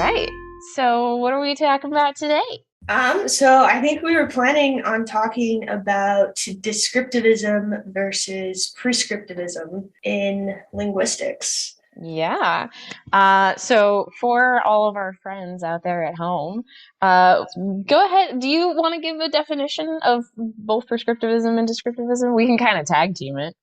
right. So, what are we talking about today? So I think we were planning on talking about descriptivism versus prescriptivism in linguistics. Yeah. So, for all of our friends out there at home, go ahead. Do you want to give a definition of both prescriptivism and descriptivism? We can kind of tag team it.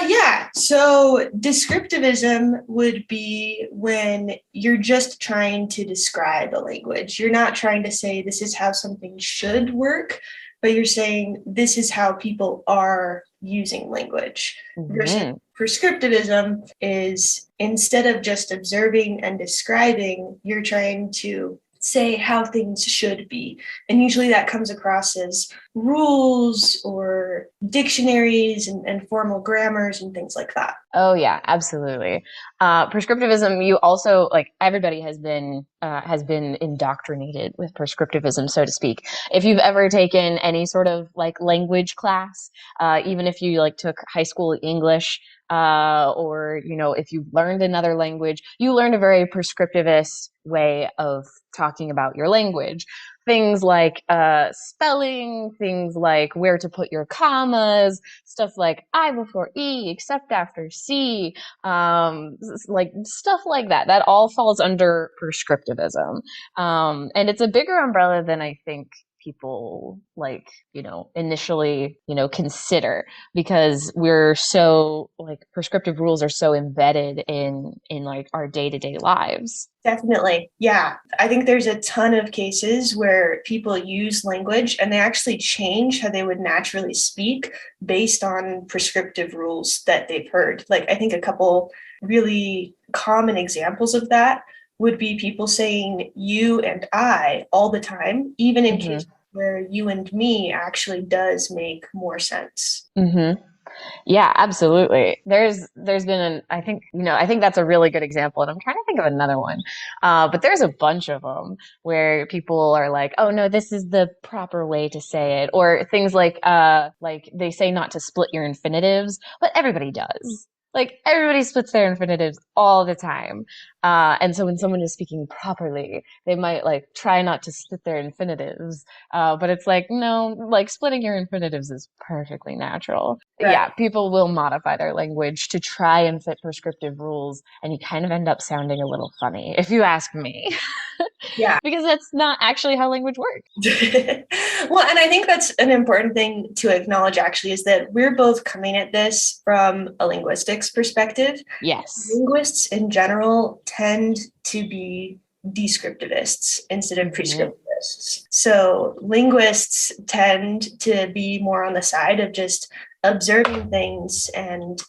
Yeah. So descriptivism would be when you're just trying to describe a language. You're not trying to say this is how something should work, but you're saying this is how people are using language. Versus Hmm. prescriptivism is instead of just observing and describing, you're trying to say how things should be. And usually that comes across as rules or dictionaries and formal grammars and things like that. Oh yeah, absolutely. Prescriptivism, you also like everybody has been indoctrinated with prescriptivism, so to speak. If you've ever taken any sort of like language class, even if you like took high school English, or if you learned another language, you learned a very prescriptivist way of talking about your language. Things like spelling, things like where to put your commas, stuff like I before E, except after C, like stuff like that. That all falls under prescriptivism. And it's a bigger umbrella than I think people like, initially, consider because we're so like prescriptive rules are so embedded in like our day-to-day lives. Definitely. Yeah. I think there's a ton of cases where people use language and they actually change how they would naturally speak based on prescriptive rules that they've heard. Like, I think a couple really common examples of that would be people saying you and I all the time, even in Hmm. cases where you and me actually does make more sense. Hmm. Yeah, absolutely. There's been I think that's a really good example, and I'm trying to think of another one. But there's a bunch of them where people are like, "Oh no, this is the proper way to say it," or things like they say not to split your infinitives, but everybody does. Like everybody splits their infinitives all the time. And so when someone is speaking properly, they might like try not to split their infinitives. But it's like, no, like splitting your infinitives is perfectly natural. Yeah, Right. people will modify their language to try and fit prescriptive rules, and you kind of end up sounding a little funny, if you ask me, Yeah. because that's not actually how language works. Well, and I think that's an important thing to acknowledge actually is that we're both coming at this from a linguistics perspective. Yes. Linguists in general tend to be descriptivists instead of Hmm. prescriptivists. So linguists tend to be more on the side of just observing things and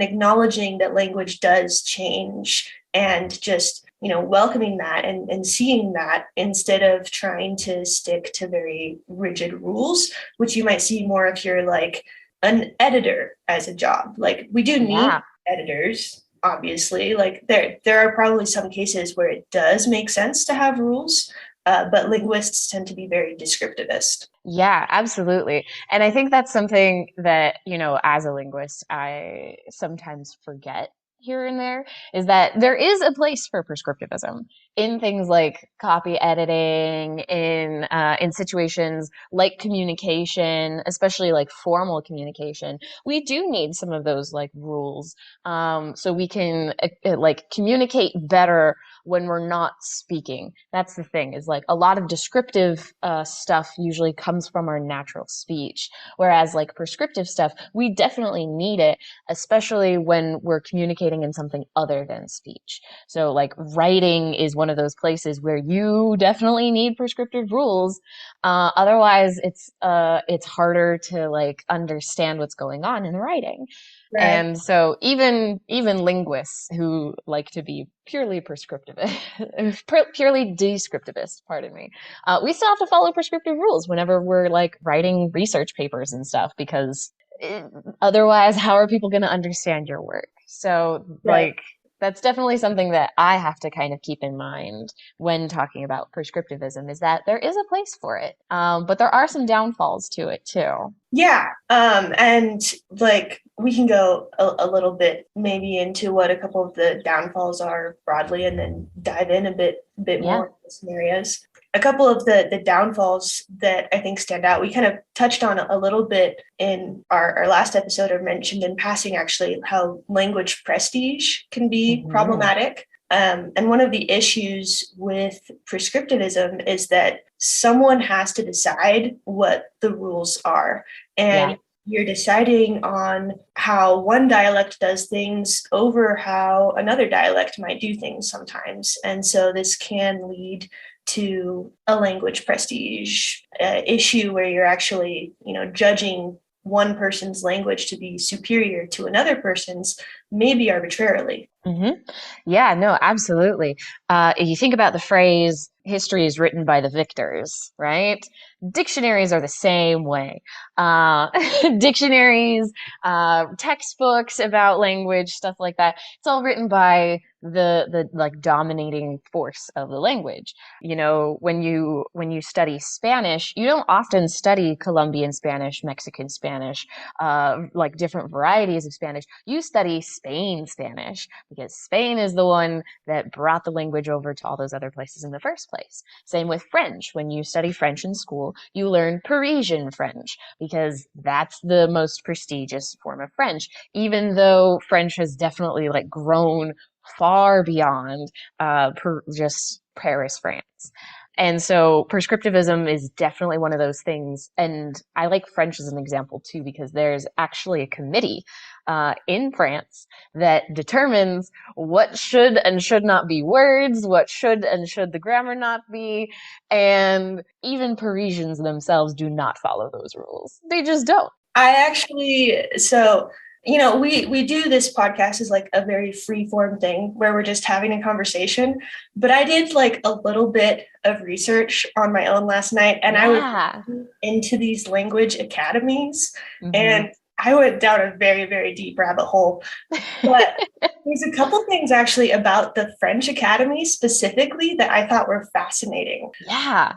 acknowledging that language does change and just welcoming that and seeing that instead of trying to stick to very rigid rules, which you might see more if you're like an editor as a job. Like we do need Yeah. editors, obviously. Like there are probably some cases where it does make sense to have rules, but linguists tend to be very descriptivist. Yeah, absolutely. And I think that's something that, as a linguist, I sometimes forget here and there is that there is a place for prescriptivism in things like copy editing, in situations like communication, especially like formal communication. We do need some of those like rules, so we can like communicate better when we're not speaking. That's the thing, is like a lot of descriptive stuff usually comes from our natural speech, whereas like prescriptive stuff, we definitely need it, especially when we're communicating in something other than speech. So like writing is one of those places where you definitely need prescriptive rules. Otherwise, it's harder to like understand what's going on in writing. Right. And so even linguists who like to be purely prescriptivist, purely descriptivist, pardon me, we still have to follow prescriptive rules whenever we're like writing research papers and stuff because it, otherwise, how are people going to understand your work? So Right. like That's definitely something that I have to kind of keep in mind when talking about prescriptivism is that there is a place for it. But there are some downfalls to it too. Yeah. And like we can go a little bit maybe into what a couple of the downfalls are broadly and then dive in a bit Yeah. more into some areas. A couple of the downfalls that I think stand out, we kind of touched on a little bit in our last episode, or mentioned in passing actually, how language prestige can be Hmm. problematic. And one of the issues with prescriptivism is that someone has to decide what the rules are. Yeah. And you're deciding on how one dialect does things over how another dialect might do things sometimes. And so this can lead to a language prestige issue where you're actually, judging one person's language to be superior to another person's, maybe arbitrarily. Hmm. Yeah, no, absolutely. You think about the phrase, history is written by the victors, right? Dictionaries are the same way. Uh, dictionaries, textbooks about language, stuff like that. It's all written by the like dominating force of the language. When you study Spanish, you don't often study Colombian Spanish, Mexican Spanish, like different varieties of Spanish. You study Spain Spanish because Spain is the one that brought the language over to all those other places in the first place. Same with French. When you study French in school, you learn Parisian French because that's the most prestigious form of French, even though French has definitely like grown far beyond just Paris, France. And so prescriptivism is definitely one of those things. And I like French as an example too, because there's actually a committee in France that determines what should and should not be words, what should the grammar not be. And even Parisians themselves do not follow those rules. They just don't. I actually, so, we do this podcast as like a very free form thing where we're just having a conversation. But I did like a little bit of research on my own last night, and I was Yeah. into these language academies, Hmm. and I went down a very, very deep rabbit hole. But there's a couple things actually about the French Academy specifically that I thought were fascinating. Yeah.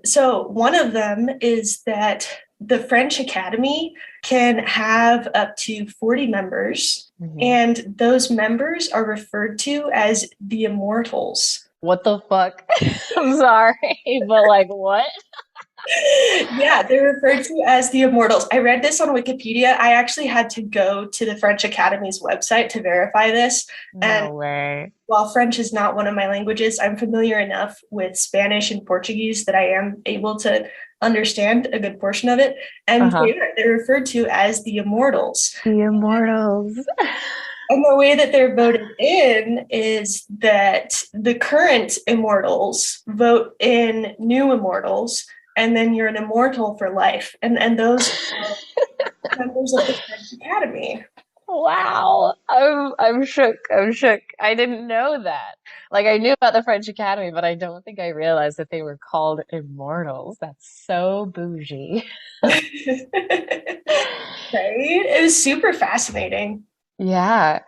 So one of them is that the French Academy can have up to 40 members, Hmm. and those members are referred to as the immortals. What the fuck? I'm sorry, but like what? Yeah, they're referred to as the immortals. I read this on Wikipedia. I actually had to go to the French Academy's website to verify this. And No way. while French is not one of my languages, I'm familiar enough with Spanish and Portuguese that I am able to understand a good portion of it. And Uh-huh. they're referred to as the immortals. The immortals. And the way that they're voted in is that the current immortals vote in new immortals, and then you're an immortal for life. And those are members of the French Academy. Wow. I'm shook. I'm shook. I didn't know that. Like I knew about the French Academy, but I don't think I realized that they were called immortals. That's so bougie. Right? It was super fascinating. Yeah.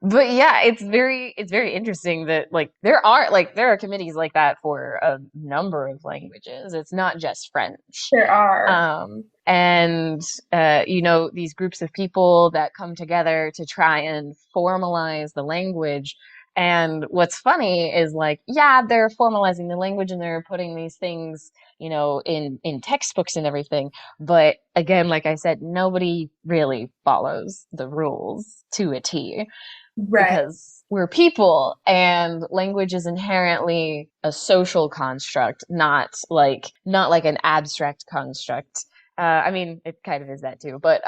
But yeah, it's very interesting that there are committees like that for a number of languages. It's not just French. There are. And these groups of people that come together to try and formalize the language. And what's funny is like, yeah, they're formalizing the language and they're putting these things, in textbooks and everything. But again, like I said, nobody really follows the rules to a T Right. because we're people and language is inherently a social construct, not like an abstract construct. I mean, it kind of is that too, but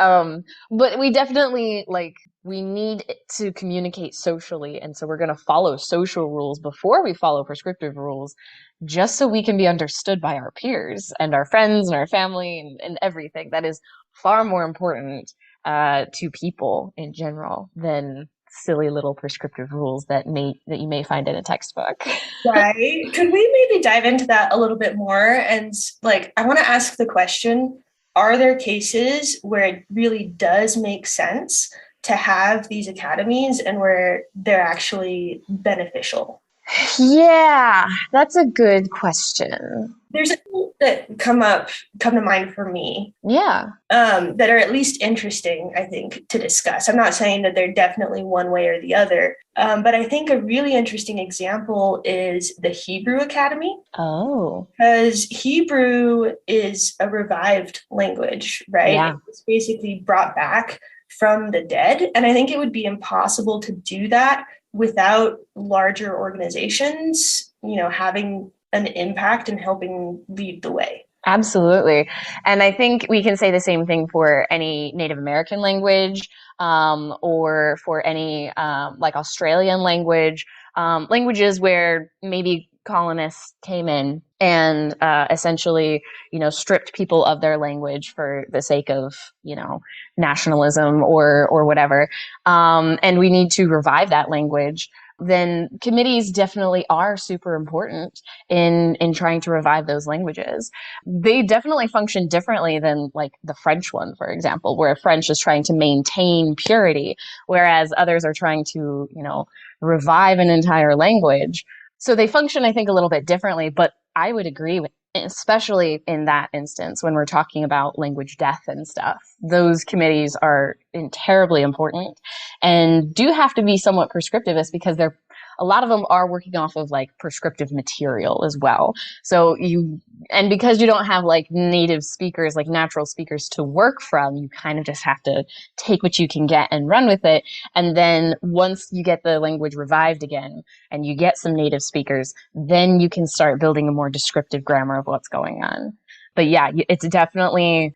we definitely we need to communicate socially, and so we're going to follow social rules before we follow prescriptive rules, just so we can be understood by our peers and our friends and our family and everything. That is far more important to people in general than silly little prescriptive rules that you may find in a textbook. Right. Could we maybe dive into that a little bit more? And like, I want to ask the question, are there cases where it really does make sense to have these academies and where they're actually beneficial? Yeah, that's a good question. There's a few that come to mind for me, Yeah. that are at least interesting, I think, to discuss. I'm not saying that they're definitely one way or the other, but I think a really interesting example is the Hebrew Academy, Oh, because Hebrew is a revived language, right? yeah. It's basically brought back from the dead. And I think it would be impossible to do that without larger organizations, having an impact and helping lead the way. Absolutely. And I think we can say the same thing for any Native American language, or for any like Australian language, languages where maybe colonists came in and essentially, stripped people of their language for the sake of, nationalism or whatever. And we need to revive that language. Then committees definitely are super important in trying to revive those languages. They definitely function differently than like the French one, for example, where French is trying to maintain purity, whereas others are trying to, revive an entire language. So they function, I think, a little bit differently, but I would agree with, especially in that instance when we're talking about language death and stuff. Those committees are terribly important and do have to be somewhat prescriptivist because they're a lot of them are working off of like prescriptive material as well. So and because you don't have like native speakers, like natural speakers to work from, you kind of just have to take what you can get and run with it. And then once you get the language revived again and you get some native speakers, then you can start building a more descriptive grammar of what's going on. But yeah, you definitely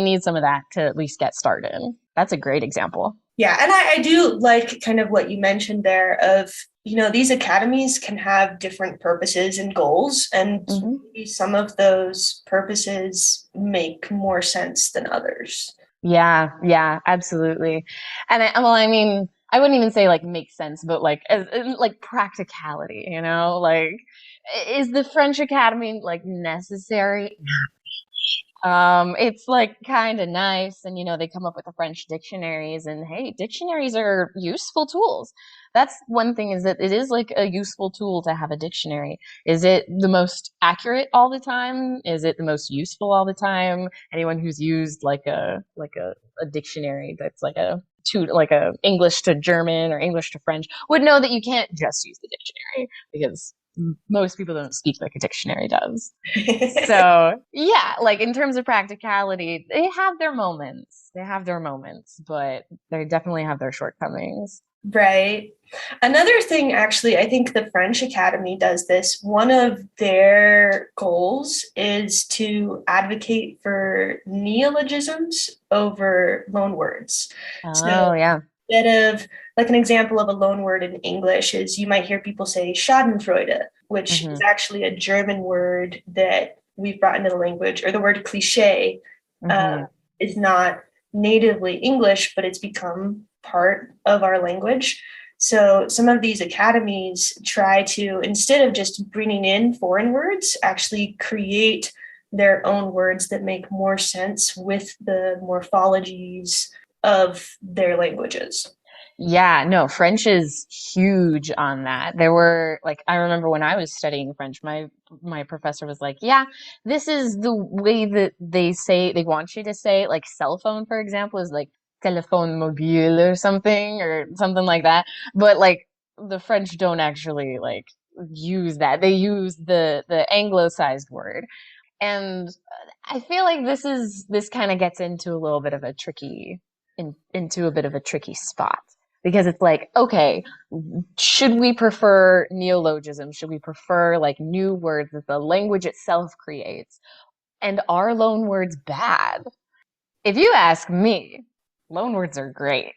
need some of that to at least get started. That's a great example. Yeah, and I do like kind of what you mentioned there of, these academies can have different purposes and goals, and Mm-hmm. some of those purposes make more sense than others. Yeah, yeah, absolutely. And I mean, I wouldn't even say like make sense, but like like practicality, like is the French Academy like necessary? It's like kind of nice, and they come up with the French dictionaries, and hey, dictionaries are useful tools. That's one thing is that it is like a useful tool to have a dictionary. Is it the most accurate all the time? Is it the most useful all the time? Anyone who's used like a dictionary that's like a English to German or English to French would know that you can't just use the dictionary because most people don't speak like a dictionary does. So, yeah, like in terms of practicality, they have their moments. They have their moments, but they definitely have their shortcomings. Right. Another thing, actually, I think the French Academy does this. One of their goals is to advocate for neologisms over loanwords. So Oh, yeah. instead of, like, an example of a loanword in English is you might hear people say Schadenfreude, which is Hmm. actually a German word that we've brought into the language, or the word cliche Hmm. is not natively English, but it's become part of our language. So some of these academies try to, instead of just bringing in foreign words, actually create their own words that make more sense with the morphologies of their languages. Yeah, no, French is huge on that. There were like I remember when I was studying French, my professor was like, "Yeah, this is the way that they want you to say it. Like cell phone, for example, is like téléphone mobile or something like that. But like the French don't actually like use that. They use the anglicized word. And I feel like this kind of gets into a little bit of a into a bit of a tricky spot because it's like, okay, should we prefer neologism? Should we prefer like new words that the language itself creates? And are loan words bad? If you ask me, loan words are great.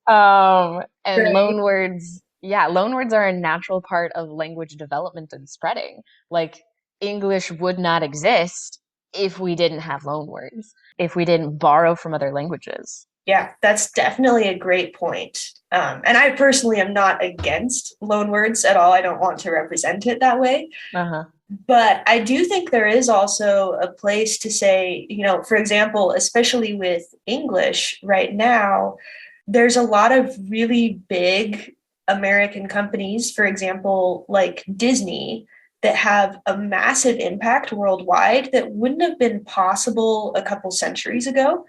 And Right. loan words are a natural part of language development and spreading. Like English would not exist if we didn't have loan words, if we didn't borrow from other languages. Yeah, that's definitely a great point. And I personally am not against loan words at all. I don't want to represent it that way. Uh-huh. But I do think there is also a place to say, for example, especially with English right now, there's a lot of really big American companies, for example, like Disney, that have a massive impact worldwide that wouldn't have been possible a couple centuries ago.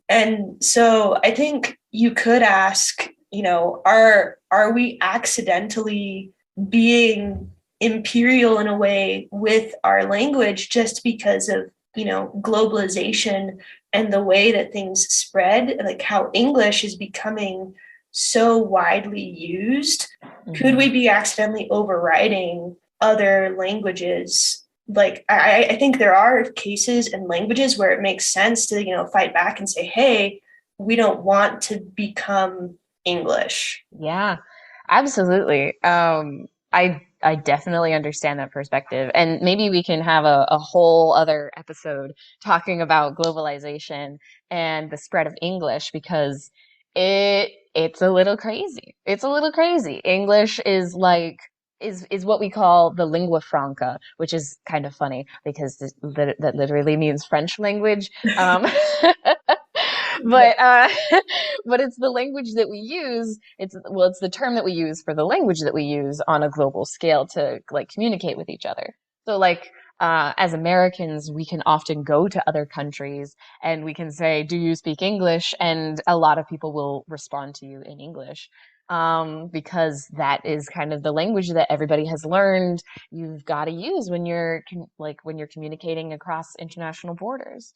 And so I think you could ask, are we accidentally being imperial in a way with our language just because of, globalization and the way that things spread, like how English is becoming so widely used? Could we be accidentally overriding other languages? Like I think there are cases and languages where it makes sense to fight back and say, hey, we don't want to become English. Yeah, absolutely. I definitely understand that perspective, and maybe we can have a whole other episode talking about globalization and the spread of English because it's a little crazy. It's a little crazy. English is like is what we call the lingua franca, which is kind of funny because that literally means French language. But but it's the language that we use. It's the term that we use for the language that we use on a global scale to like communicate with each other. So like as Americans, we can often go to other countries and we can say, "Do you speak English?" And a lot of people will respond to you in English because that is kind of the language that everybody has learned. You've got to use when when you're communicating across international borders.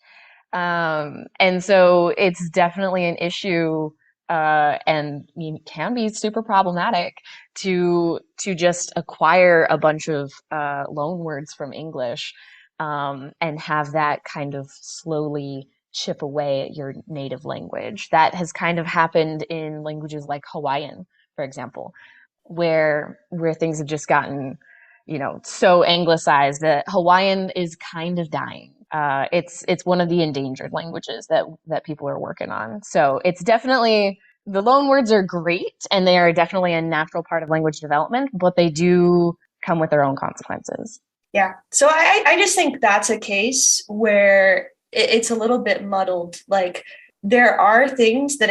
And so it's definitely an issue, and can be super problematic to just acquire a bunch of loan words from English, and have that kind of slowly chip away at your native language. That has kind of happened in languages like Hawaiian, for example, where things have just gotten, so anglicized that Hawaiian is kind of dying. It's one of the endangered languages that people are working on. So it's definitely the loan words are great and they are definitely a natural part of language development, but they do come with their own consequences. Yeah. So I just think that's a case where it's a little bit muddled. Like there are things that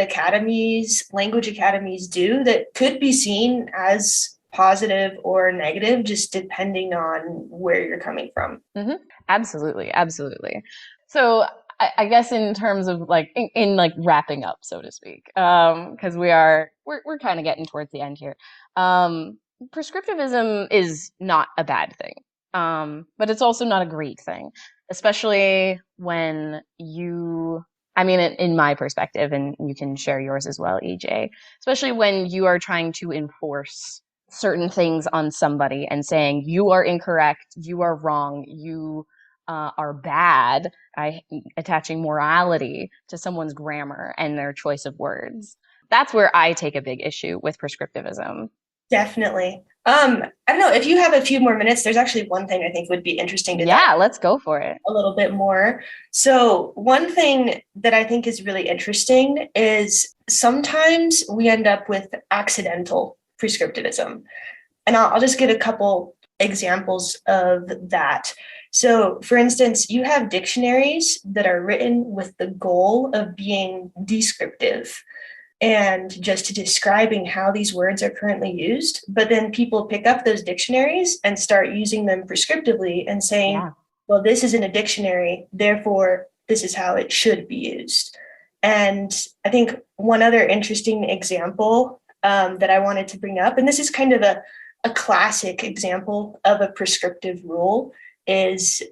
language academies do that could be seen as positive or negative, just depending on where you're coming from. Mm-hmm. Absolutely, absolutely. So I guess in terms of like in like wrapping up, so to speak, because we're kind of getting towards the end here. Prescriptivism is not a bad thing, but it's also not a great thing, especially when I mean, in my perspective, and you can share yours as well, EJ, especially when you are trying to enforce certain things on somebody and saying, you are incorrect, you are wrong, you are bad, attaching morality to someone's grammar and their choice of words. That's where I take a big issue with prescriptivism. Definitely. I don't know if you have a few more minutes. There's actually one thing I think would be interesting to dive Yeah, let's go for it. a little bit more. So, one thing that I think is really interesting is sometimes we end up with accidental prescriptivism. And I'll just give a couple examples of that. So, for instance, you have dictionaries that are written with the goal of being descriptive and just describing how these words are currently used. But then people pick up those dictionaries and start using them prescriptively and saying, Yeah. well, this is in a dictionary, therefore, this is how it should be used. And I think one other interesting example that I wanted to bring up, and this is kind of a classic example of a prescriptive rule, is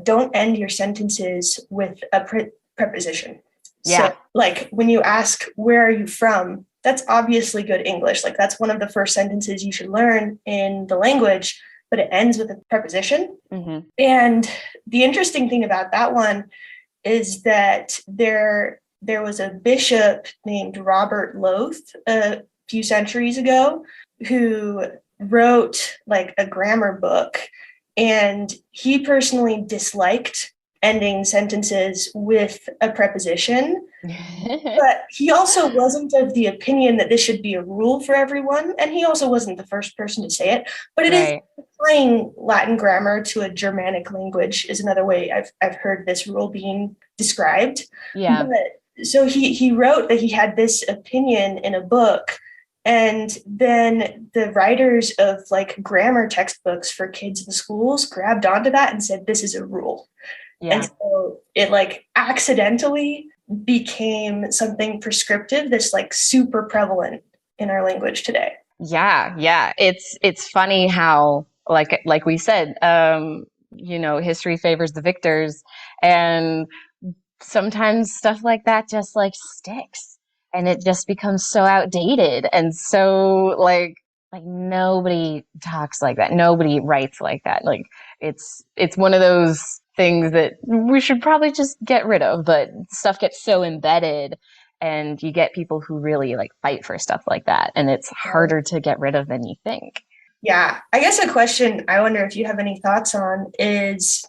don't end your sentences with a preposition. Yeah. So, like when you ask, where are you from? That's obviously good English. Like, that's one of the first sentences you should learn in the language, but it ends with a preposition. Mm-hmm. And the interesting thing about that one is that there was a bishop named Robert Loth a few centuries ago who wrote like a grammar book, and he personally disliked ending sentences with a preposition. But he also wasn't of the opinion that this should be a rule for everyone. And he also wasn't the first person to say it. But it is Right. applying Latin grammar to a Germanic language is another way I've heard this rule being described. Yeah. But so he wrote that he had this opinion in a book. And then the writers of like grammar textbooks for kids in schools grabbed onto that and said, this is a rule. And Yeah. so it like accidentally became something prescriptive that's like super prevalent in our language today. Yeah, yeah. It's funny how like we said, history favors the victors, and sometimes stuff like that just like sticks, and it just becomes so outdated and so like nobody talks like that. Nobody writes like that. Like it's one of those things that we should probably just get rid of, but stuff gets so embedded and you get people who really like fight for stuff like that, and it's harder to get rid of than you think. Yeah, I guess a question I wonder if you have any thoughts on is,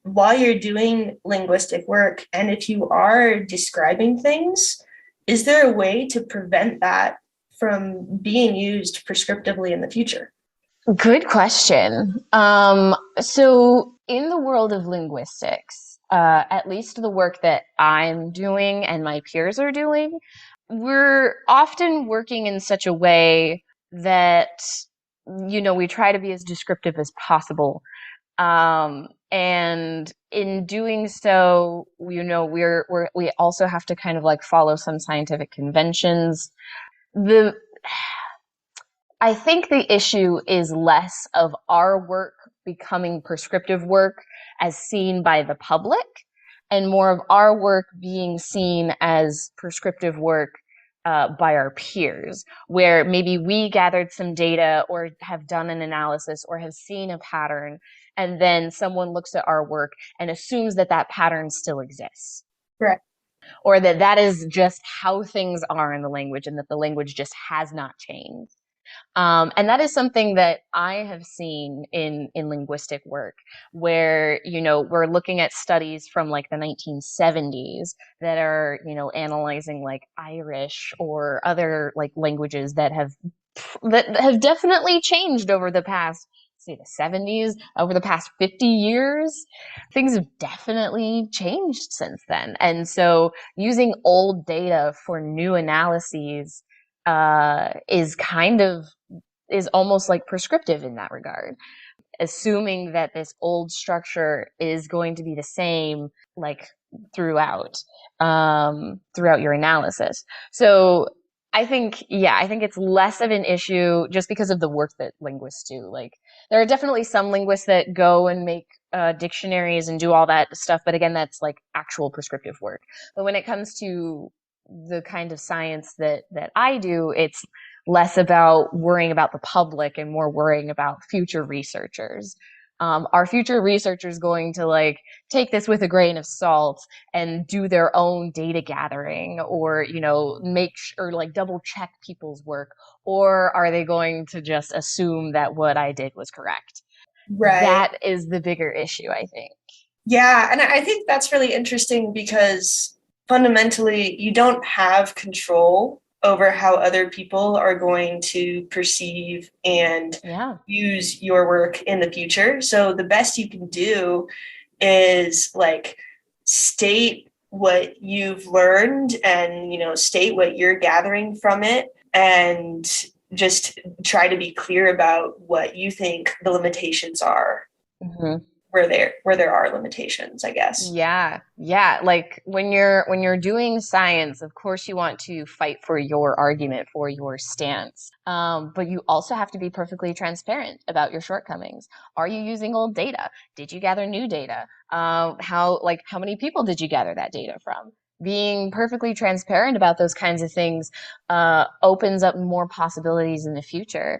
while you're doing linguistic work and if you are describing things, is there a way to prevent that from being used prescriptively in the future? Good question. So in the world of linguistics, at least the work that I'm doing and my peers are doing, we're often working in such a way that, we try to be as descriptive as possible. And in doing so, we also have to kind of like follow some scientific conventions. The I think the issue is less of our work becoming prescriptive work as seen by the public and more of our work being seen as prescriptive work by our peers, where maybe we gathered some data or have done an analysis or have seen a pattern, and then someone looks at our work and assumes that that pattern still exists, Right. or that that is just how things are in the language and that the language just has not changed. And that is something that I have seen in linguistic work, where we're looking at studies from like the 1970s that are analyzing like Irish or other like languages that have definitely changed over the past, say, the 70s, over the past 50 years. Things have definitely changed since then, and so using old data for new analyses is almost like prescriptive in that regard, assuming that this old structure is going to be the same like throughout throughout your analysis. So I think it's less of an issue just because of the work that linguists do. Like there are definitely some linguists that go and make dictionaries and do all that stuff, but again, that's like actual prescriptive work. But when it comes to the kind of science that I do, it's less about worrying about the public and more worrying about future researchers. Are future researchers going to like take this with a grain of salt and do their own data gathering, or or like double check people's work, or are they going to just assume that what I did was correct? Right. That is the bigger issue, I think. Yeah, and I think that's really interesting because fundamentally you don't have control over how other people are going to perceive and Yeah. use your work in the future. So the best you can do is like state what you've learned and state what you're gathering from it, and just try to be clear about what you think the limitations are, Mhm. where there are limitations, I guess. Yeah, yeah. Like when you're doing science, of course you want to fight for your argument, for your stance. But you also have to be perfectly transparent about your shortcomings. Are you using old data? Did you gather new data? How many people did you gather that data from? Being perfectly transparent about those kinds of things opens up more possibilities in the future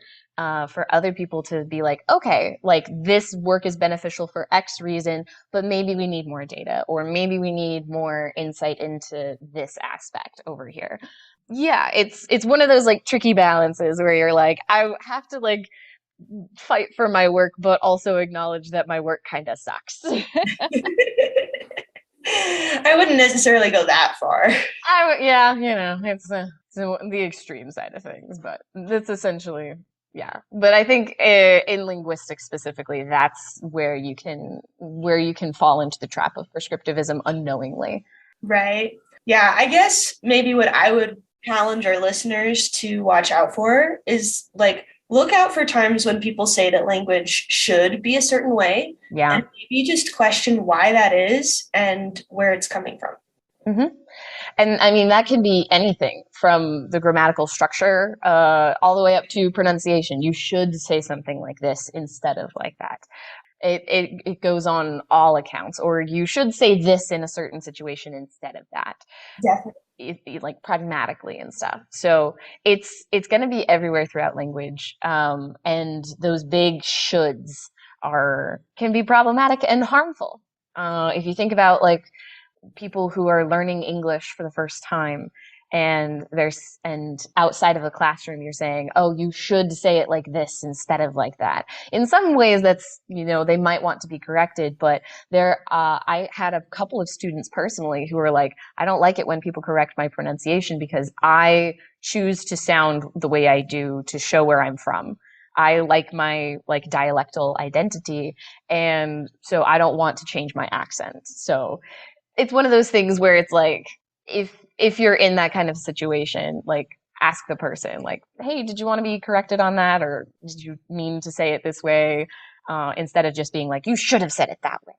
for other people to be like, okay, like this work is beneficial for X reason, but maybe we need more data, or maybe we need more insight into this aspect over here. Yeah, it's one of those like tricky balances where you're like, I have to like fight for my work, but also acknowledge that my work kind of sucks. I wouldn't necessarily go that far. Yeah, it's the extreme side of things, but that's essentially, yeah. But I think in linguistics specifically, that's where you can fall into the trap of prescriptivism unknowingly. Right. Yeah, I guess maybe what I would challenge our listeners to watch out for is like look out for times when people say that language should be a certain way, Yeah. and maybe just question why that is and where it's coming from. hmm And I mean, that can be anything from the grammatical structure all the way up to pronunciation. You should say something like this instead of like that. It goes on all accounts, or you should say this in a certain situation instead of that. Definitely. Like pragmatically and stuff. So it's going to be everywhere throughout language, and those big shoulds are can be problematic and harmful. If you think about like people who are learning English for the first time and outside of the classroom you're saying, oh, you should say it like this instead of like that. In some ways that's, they might want to be corrected, but I had a couple of students personally who were like, I don't like it when people correct my pronunciation because I choose to sound the way I do to show where I'm from. I like my like dialectal identity, and so I don't want to change my accent. So it's one of those things where it's like if you're in that kind of situation, like ask the person like, hey, did you want to be corrected on that, or did you mean to say it this way, instead of just being like, you should have said it that way.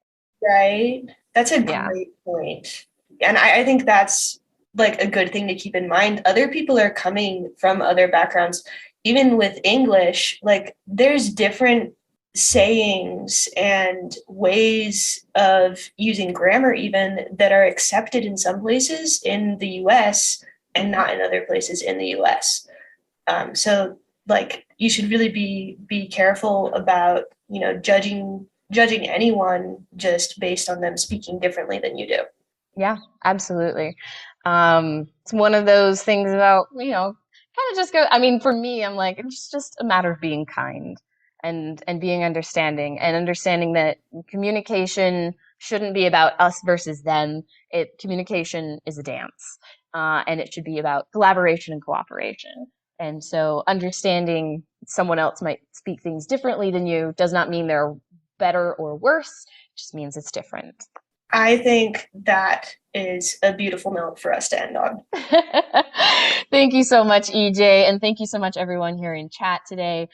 Right. That's a Yeah. great point. And I think that's like a good thing to keep in mind. Other people are coming from other backgrounds. Even with English, like there's different sayings and ways of using grammar even that are accepted in some places in the US and not in other places in the US. So like you should really be careful about, judging anyone just based on them speaking differently than you do. Yeah, absolutely. It's one of those things about, kind of just go, I mean, for me, I'm like, it's just a matter of being kind and being understanding that communication shouldn't be about us versus them. Communication is a dance, and it should be about collaboration and cooperation. And so understanding someone else might speak things differently than you does not mean they're better or worse. It just means it's different. I think that is a beautiful note for us to end on. Thank you so much, EJ, and thank you so much, everyone here in chat today.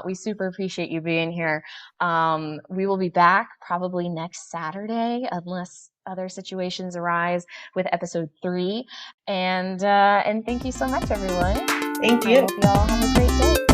We super appreciate you being here. We will be back probably next Saturday, unless other situations arise, with episode 3. And thank you so much, everyone. Thank I you. hope you all have a great day.